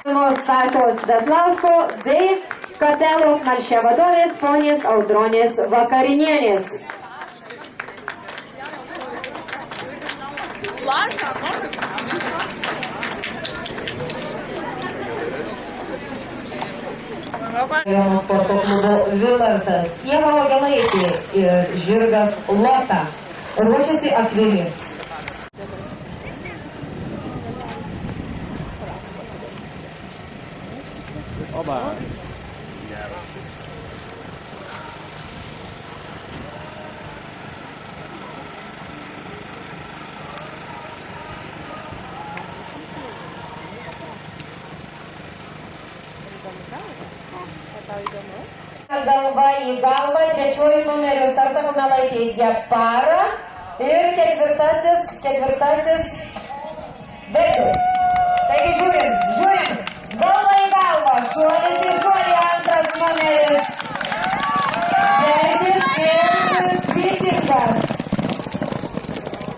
Stasiaus Svetlausko bei Katelos Malšė vadovės ponės Audronės Vakarinienės. Sporto klubo Vilartas, Ieva Vagelaitė ir žirgas Lota ruošiasi akvili. Oba. Galva į galvą, trečiuoju numeriu Sarta Kumelaitė Gepara ir ketvirtasis Bekis. Taigi žiūrim, galva į galvą, šuolis į šuolį.